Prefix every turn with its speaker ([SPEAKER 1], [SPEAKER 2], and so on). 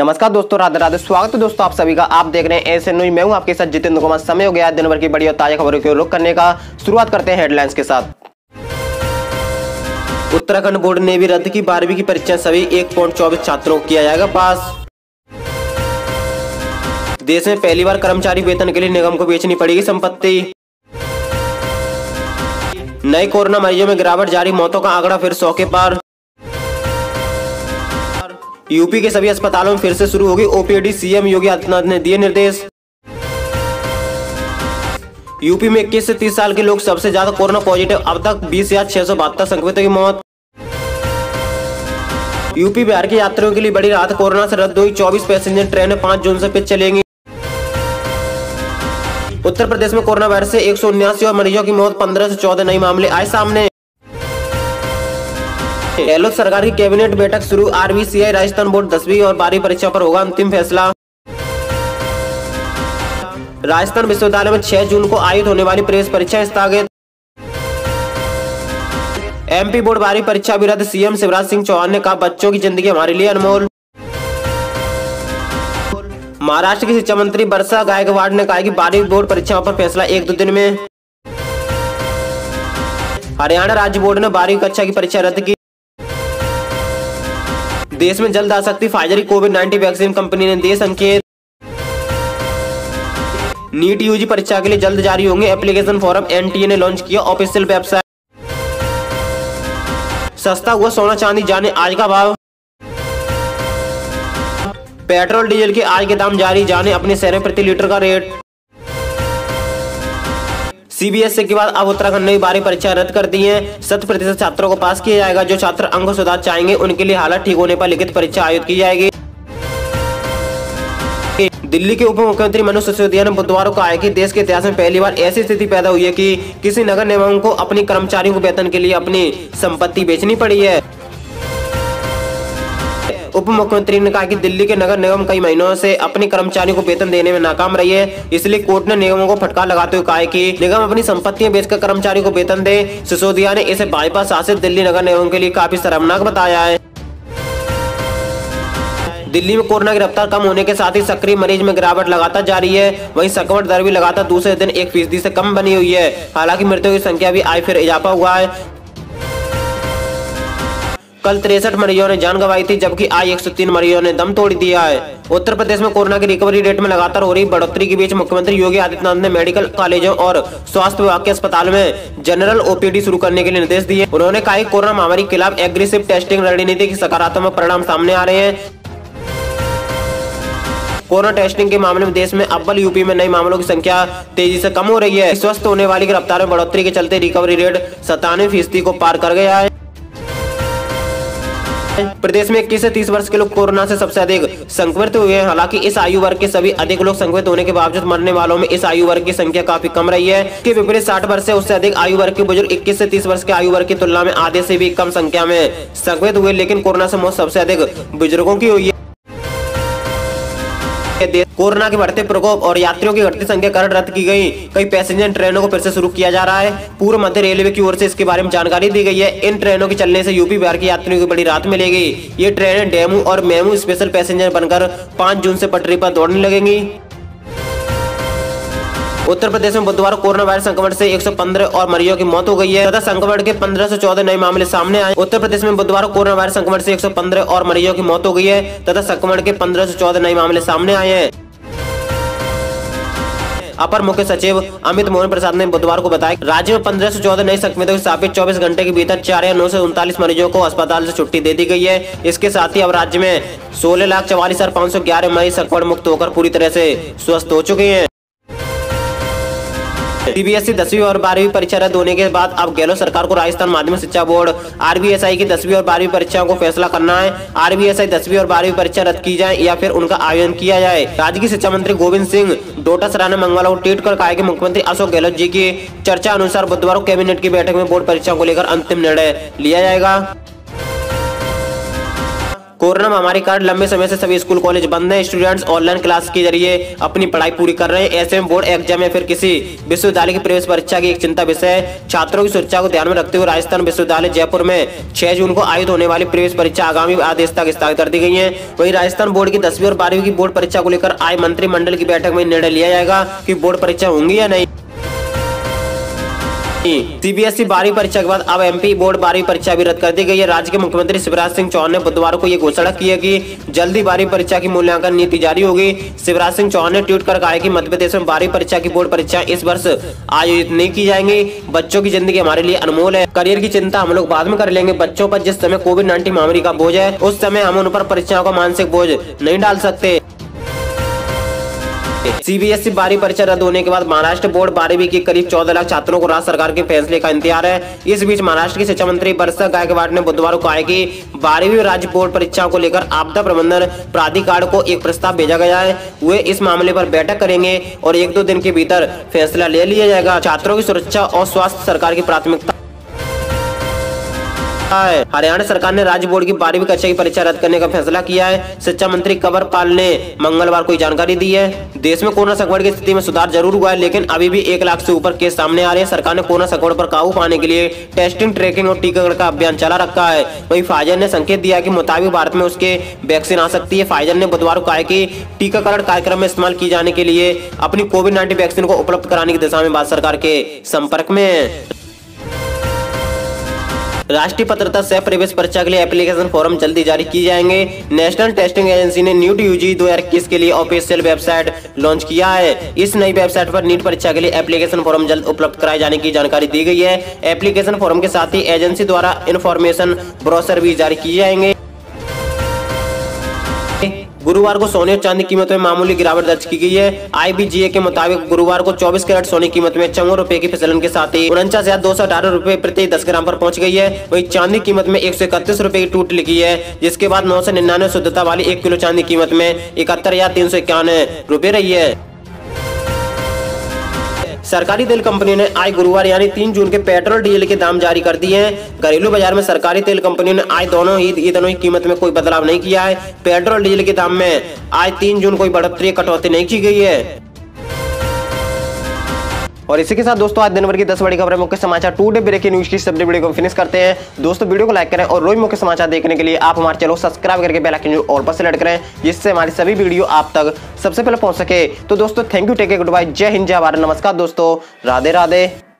[SPEAKER 1] नमस्कार दोस्तों, राधे राधे। स्वागत है दोस्तों आप सभी का। आप देख रहे हैं एएसएन न्यूज। मैं हूं आपके साथ जितेंद्र कुमार। समय हो गया है दिन भर की बड़ी और ताजा खबरों को रुख करने का। शुरुआत करते हैं हेडलाइंस के साथ। उत्तराखंड बोर्ड ने भी रद्द की 12वीं की परीक्षा। सभी 1.24 छात्रों को किया जाएगा पास। देश में पहली बार कर्मचारी वेतन के लिए निगम को बेचनी पड़ेगी संपत्ति। नए कोरोना मरीजों में गिरावट जारी, मौतों का आंकड़ा फिर 100 के पार। यूपी के सभी अस्पतालों में फिर से शुरू होगी ओपीडी। सीएम योगी आदित्यनाथ ने दिए निर्देश। यूपी में 21 से 30 साल के लोग सबसे ज्यादा कोरोना पॉजिटिव। अब तक 20,672 संक्रमितों की मौत। यूपी बिहार के यात्रियों के लिए बड़ी राहत, कोरोना से रद्द हुई 24 पैसेंजर ट्रेनें 5 जून से फिर चलेंगी। उत्तर प्रदेश में कोरोना वायरस से 179 और मरीजों की मौत। 15 से 14 नए मामले आए सामने। गहलोत सरकार की कैबिनेट बैठक शुरू। आरबीसीआई राजस्थान बोर्ड 10वीं और 12वीं परीक्षा पर होगा अंतिम फैसला। राजस्थान विश्वविद्यालय में 6 जून को आयोजित होने वाली प्रवेश परीक्षा स्थगित। एमपी बोर्ड 12वीं परीक्षा भी रद्द। सीएम शिवराज सिंह चौहान ने कहा, बच्चों की जिंदगी हमारे लिए अनमोल। महाराष्ट्र की शिक्षा मंत्री वर्षा गायकवाड़ ने कहा कि 12वीं बोर्ड परीक्षाओं पर फैसला 1-2 दिन में। हरियाणा राज्य बोर्ड ने 12वीं कक्षा की परीक्षा रद्द की। देश में जल्द आ सकती फाइजर की कोविड-19 वैक्सीन, कंपनी ने दिए संकेत। नीट यूजी परीक्षा के लिए जल्द जारी होंगे एप्लीकेशन फॉर्म। एनटीए ने लॉन्च किया ऑफिशियल वेबसाइट। सस्ता हुआ सोना चांदी, जाने आज का भाव। पेट्रोल डीजल के आज के दाम जारी, जाने अपने शहर में प्रति लीटर का रेट। सीबीएसई के बाद अब उत्तराखंड ने 12वीं परीक्षा रद्द कर दी है। 100% छात्रों को पास किया जाएगा। जो छात्र अंक सुधार चाहेंगे उनके लिए हालत ठीक होने पर लिखित परीक्षा आयोजित की जाएगी। दिल्ली के उप मुख्यमंत्री मनोज सिसोदिया ने बुधवार को कहा कि देश के इतिहास में पहली बार ऐसी स्थिति पैदा हुई है कि किसी नगर निगम को अपने कर्मचारियों को वेतन के लिए अपनी संपत्ति बेचनी पड़ी है। उप मुख्यमंत्री ने कहा कि दिल्ली के नगर निगम कई महीनों से अपने कर्मचारियों को वेतन देने में नाकाम रही है। इसलिए कोर्ट ने निगमों को फटकार लगाते हुए कहा कि निगम अपनी संपत्तियां बेचकर कर्मचारियों को वेतन दे। सिसोदिया ने इसे भाजपा शासित दिल्ली नगर निगम के लिए काफी शर्मनाक बताया है। दिल्ली में कोरोना की रफ्तार कम होने के साथ ही सक्रिय मरीज में गिरावट लगातार जारी है। वहीं संक्रमण दर भी लगातार दूसरे दिन 1% से कम बनी हुई है। हालांकि मृतकों की संख्या भी आज फिर इजाफा हुआ है। कल 63 मरीजों ने जान गंवाई थी, जबकि आज 103 मरीजों ने दम तोड़ दिया है। उत्तर प्रदेश में कोरोना की रिकवरी रेट में लगातार हो रही बढ़ोतरी के बीच मुख्यमंत्री योगी आदित्यनाथ ने मेडिकल कॉलेजों और स्वास्थ्य विभाग के अस्पतालों में जनरल ओपीडी शुरू करने के लिए निर्देश दिए। उन्होंने कहा कि कोरोना महामारी के खिलाफ एग्रेसिव टेस्टिंग रणनीति के सकारात्मक परिणाम सामने आ रहे हैं। कोरोना टेस्टिंग के मामले में देश में अव्वल यूपी में नए मामलों की संख्या तेजी से कम हो रही है। स्वस्थ होने वाली की रफ्तार में बढ़ोतरी के चलते रिकवरी रेट 97% को पार कर गया है। प्रदेश में 21 से 30 वर्ष के लोग कोरोना से सबसे अधिक संक्रमित हुए हैं। हालांकि इस आयु वर्ग के सभी अधिक लोग संक्रमित होने के बावजूद मरने वालों में इस आयु वर्ग की संख्या काफी कम रही है। इसके विपरीत 60 वर्ष से उससे अधिक आयु वर्ग के बुजुर्ग 21 से 30 वर्ष के आयु वर्ग की तुलना में आधे से भी कम संख्या में संक्रमित हुए। लेकिन कोरोना से मौत सबसे अधिक बुजुर्गों की हुई है। कोरोना के बढ़ते प्रकोप और यात्रियों की घटती संख्या कारण रद्द की गई कई पैसेंजर ट्रेनों को फिर से शुरू किया जा रहा है। पूर्व मध्य रेलवे की ओर से इसके बारे में जानकारी दी गई है। इन ट्रेनों के चलने से यूपी बिहार के यात्रियों को बड़ी राहत मिलेगी। ये ट्रेनें डेमू और मेमू स्पेशल पैसेंजर बनकर 5 जून से पटरी पर दौड़ने लगेंगी। उत्तर प्रदेश में बुधवार कोरोना वायरस संक्रमण से 115 और मरीजों की मौत हो गई है तथा संक्रमण के 15 से 14 नए मामले सामने आए। उत्तर प्रदेश में बुधवार कोरोना वायरस संक्रमण से 115 और मरीजों की मौत हो गई है तथा संक्रमण के 15 से 14 नए मामले सामने आए हैं। अपर मुख्य सचिव अमित मोहन प्रसाद ने बुधवार को बताया कि राज्य में 15 से 14 नए संक्रमितों के सापेक्ष 24 घंटे के भीतर 4 या 9 से 39 मरीजों को अस्पताल से छुट्टी दे दी गई है। इसके साथ ही अब राज्य में 16,44,511 मरीज संक्रमण मुक्त होकर पूरी तरह से स्वस्थ हो चुके हैं। सीबीएसई 10वीं और 12वीं परीक्षा रद्द होने के बाद अब गहलोत सरकार को राजस्थान माध्यमिक शिक्षा बोर्ड आरबीएसआई की 10वीं और 12वीं परीक्षाओं को फैसला करना है। आरबीएसआई 10वीं और 12वीं परीक्षा रद्द की जाए या फिर उनका आयोजन किया जाए। राज्य की शिक्षा मंत्री गोविंद सिंह डोटासरा ने मंगलवार को ट्वीट कर कहा कि मुख्यमंत्री अशोक गहलोत जी की चर्चा अनुसार बुधवार को कैबिनेट की बैठक में बोर्ड परीक्षाओं को लेकर अंतिम निर्णय लिया जाएगा। कोरोना महामारी के कारण लंबे समय से सभी स्कूल कॉलेज बंद हैं। स्टूडेंट्स ऑनलाइन क्लास के जरिए अपनी पढ़ाई पूरी कर रहे हैं। ऐसे में बोर्ड एग्जाम या फिर किसी विश्वविद्यालय की प्रवेश परीक्षा की एक चिंता विषय है। छात्रों की सुरक्षा को ध्यान में रखते हुए राजस्थान विश्वविद्यालय जयपुर में 6 जून को आयोजित होने वाली प्रवेश परीक्षा आगामी आदेश तक स्थगित कर दी गई है। वहीं राजस्थान बोर्ड की 10वीं और 12वीं की बोर्ड परीक्षा को लेकर आज मंत्रिमंडल की बैठक में निर्णय लिया जाएगा कि बोर्ड परीक्षा होंगी या नहीं। सीबीएसई 12वीं परीक्षा के बाद अब एमपी बोर्ड 12वीं परीक्षा भी रद्द कर दी गई है। राज्य के मुख्यमंत्री शिवराज सिंह चौहान ने बुधवार को यह घोषणा की है कि जल्दी 12वीं परीक्षा की मूल्यांकन नीति जारी होगी। शिवराज सिंह चौहान ने ट्वीट कर कहा है कि मध्य प्रदेश में 12वीं परीक्षा की बोर्ड परीक्षा इस वर्ष आयोजित नहीं की जाएंगी। बच्चों की जिंदगी हमारे लिए अनमोल है। करियर की चिंता हम लोग बाद में कर लेंगे। बच्चों पर जिस समय कोविड-19 महामारी का बोझ है, उस समय हम उन पर परीक्षाओं का मानसिक बोझ नहीं डाल सकते। सीबीएसई 12वीं परीक्षा रद्द होने के बाद महाराष्ट्र बोर्ड 12वीं के करीब 14 लाख छात्रों को राज्य सरकार के फैसले का इंतजार है। इस बीच महाराष्ट्र की शिक्षा मंत्री वर्षा गायकवाड ने बुधवार को कहा है कि 12वीं राज्य बोर्ड परीक्षाओं को लेकर आपदा प्रबंधन प्राधिकार को एक प्रस्ताव भेजा गया है। वे इस मामले पर बैठक करेंगे और 1-2 दिन के भीतर फैसला ले लिया जाएगा। छात्रों की सुरक्षा और स्वास्थ्य सरकार की प्राथमिकता। हरियाणा सरकार ने राज्य बोर्ड की 12वीं कक्षा की परीक्षा रद्द करने का फैसला किया है। शिक्षा मंत्री कंवर पाल ने मंगलवार को जानकारी दी है। देश में कोरोना संकट की स्थिति में सुधार जरूर हुआ है, लेकिन अभी भी 1 लाख से ऊपर केस सामने आ रहे हैं। सरकार ने कोरोना संकट पर काबू पाने के लिए टेस्टिंग, ट्रैकिंग और टीकाकरण का अभियान चला रखा है। वहीं फाइजर ने संकेत दिया कि मुताबिक भारत में उसके वैक्सीन आ सकती है। फाइजर ने बुधवार को कहा कि टीकाकरण कार्यक्रम में इस्तेमाल की जाने के लिए अपनी कोविड-19 वैक्सीन को उपलब्ध कराने की दिशा में भारत सरकार के संपर्क में है। राष्ट्रीय पात्रता सह प्रवेश परीक्षा के लिए एप्लीकेशन फॉर्म जल्दी जारी किए जाएंगे। नेशनल टेस्टिंग एजेंसी ने नीट यूजी 2021 के लिए ऑफिशियल वेबसाइट लॉन्च किया है। इस नई वेबसाइट पर नीट परीक्षा के लिए एप्लीकेशन फॉर्म जल्द उपलब्ध कराए जाने की जानकारी दी गई है। एप्लीकेशन फॉर्म के साथ ही एजेंसी द्वारा इन्फॉर्मेशन ब्रोशर भी जारी किए जाएंगे। गुरुवार को सोने और चांदी कीमत में मामूली गिरावट दर्ज की गई है। IBGA के मुताबिक गुरुवार को 24 कैरेट सोने की कीमत में 54 रुपए की फिसलन के साथ ही 49,218 रुपए प्रति 10 ग्राम पर पहुंच गई है। वहीं चांदी कीमत में 131 रुपए की टूट लिखी है, जिसके बाद 999 शुद्धता वाली 1 किलो चांदी कीमत में 71,351 रुपए रही है। सरकारी तेल कंपनियों ने आज गुरुवार यानी 3 जून के पेट्रोल डीजल के दाम जारी कर दिए हैं। घरेलू बाजार में सरकारी तेल कंपनियों ने आज दोनों ही कीमत में कोई बदलाव नहीं किया है। पेट्रोल डीजल के दाम में आज 3 जून कोई बढ़ोतरी कटौती नहीं की गई है। और इसी के साथ दोस्तों आज दिन भर की 10 बड़ी खबरें मुख्य समाचार टुडे ब्रेकिंग न्यूज की सभी वीडियो को फिनिश करते हैं। दोस्तों वीडियो को लाइक करें और रोज मुख्य समाचार देखने के लिए आप हमारे चैनल को सब्सक्राइब करके बेल आइकन ऑल पर सेलेक्ट करें, जिससे हमारी सभी वीडियो आप तक सबसे पहले पहुंच सके। तो दोस्तों thank you, take care, good bye, जय हिंद, जय भारत, नमस्कार दोस्तों, राधे राधे।